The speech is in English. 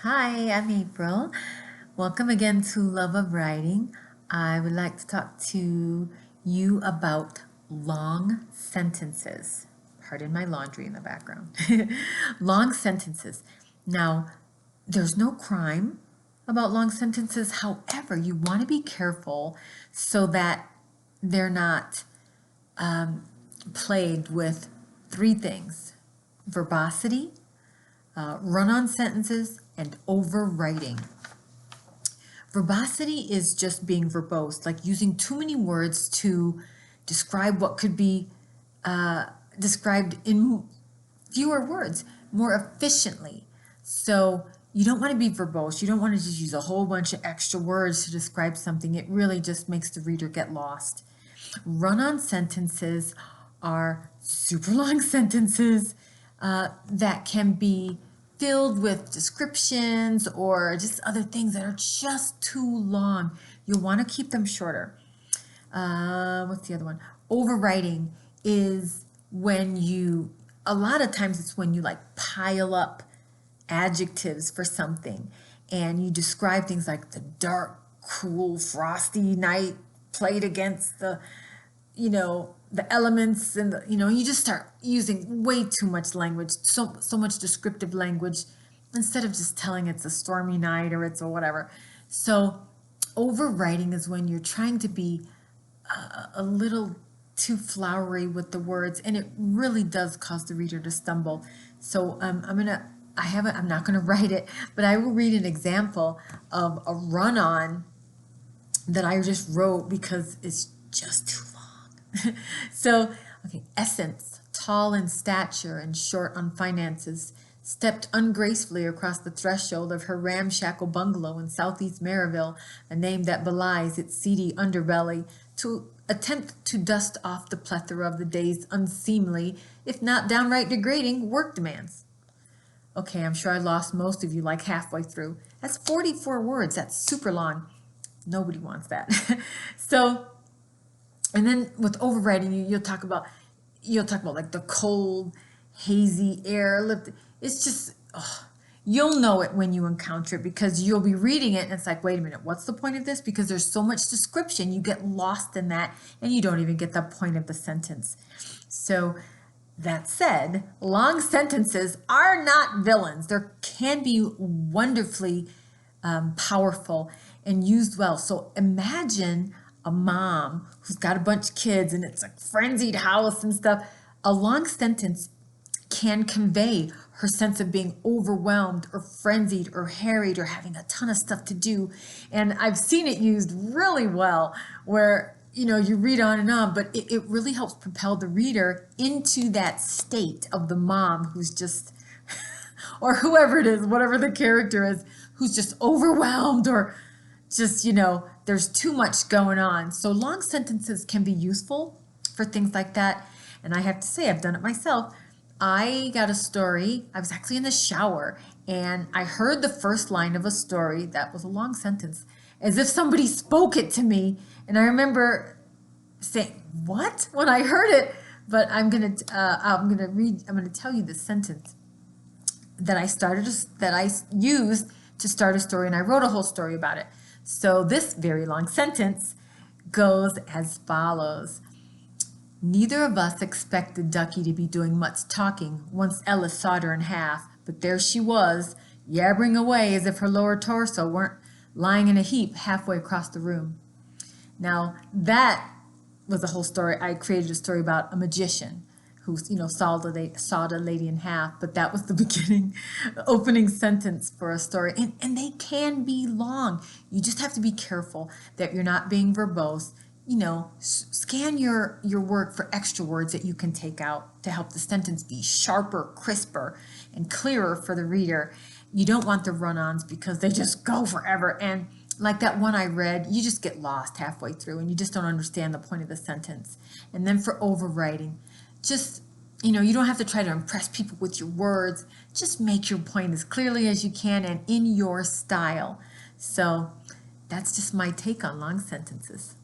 Hi, I'm April. Welcome again to Love of Writing. I would like to talk to you about long sentences. Pardon my laundry in the background. Long sentences. Now, there's no crime about long sentences. However, you want to be careful so that they're not plagued with three things: verbosity, run-on sentences, and overwriting. Verbosity is just being verbose, like using too many words to describe what could be described in fewer words, more efficiently. So you don't want to be verbose. You don't want to just use a whole bunch of extra words to describe something. It really just makes the reader get lost. Run-on sentences are super long sentences that can be filled with descriptions or just other things that are just too long. You'll want to keep them shorter. What's the other one? Overwriting is when a lot of times it's when you like pile up adjectives for something and you describe things like the dark, cool, frosty night played against the elements, and you just start using way too much language, so much descriptive language, instead of just telling it's a stormy night or it's a whatever. So overwriting is when you're trying to be a little too flowery with the words, and it really does cause the reader to stumble. So I'm not gonna write it, but I will read an example of a run-on that I just wrote because it's just too long. So, okay, Essence, tall in stature and short on finances, stepped ungracefully across the threshold of her ramshackle bungalow in southeast Maryville, a name that belies its seedy underbelly, to attempt to dust off the plethora of the day's unseemly, if not downright degrading, work demands. Okay, I'm sure I lost most of you like halfway through. That's 44 words. That's super long. Nobody wants that. So, and then with overwriting, you'll talk about like the cold, hazy air. It's just, you'll know it when you encounter it, because you'll be reading it and it's like, wait a minute, what's the point of this? Because there's so much description, you get lost in that and you don't even get the point of the sentence. So that said, long sentences are not villains. They can be wonderfully powerful and used well. So imagine a mom who's got a bunch of kids and it's a frenzied house and stuff. A long sentence can convey her sense of being overwhelmed or frenzied or harried or having a ton of stuff to do. And I've seen it used really well where you read on and on, but it really helps propel the reader into that state of the mom who's just, or whoever it is, whatever the character is, who's just overwhelmed or just, there's too much going on. So long sentences can be useful for things like that. And I have to say, I've done it myself. I got a story. I was actually in the shower and I heard the first line of a story that was a long sentence, as if somebody spoke it to me. And I remember saying, "What?" when I heard it. But I'm gonna tell you the sentence that I used to start a story, and I wrote a whole story about it. So this very long sentence goes as follows. Neither of us expected Ducky to be doing much talking once Ellis sawed her in half, but there she was, yabbering away as if her lower torso weren't lying in a heap halfway across the room. Now, that was a whole story. I created a story about a magician who, sawed a lady in half, but that was the beginning, opening sentence for a story. And they can be long. You just have to be careful that you're not being verbose. Scan your work for extra words that you can take out to help the sentence be sharper, crisper, and clearer for the reader. You don't want the run-ons because they just go forever. And like that one I read, you just get lost halfway through and you just don't understand the point of the sentence. And then for overwriting, just, you don't have to try to impress people with your words. Just make your point as clearly as you can and in your style. So that's just my take on long sentences.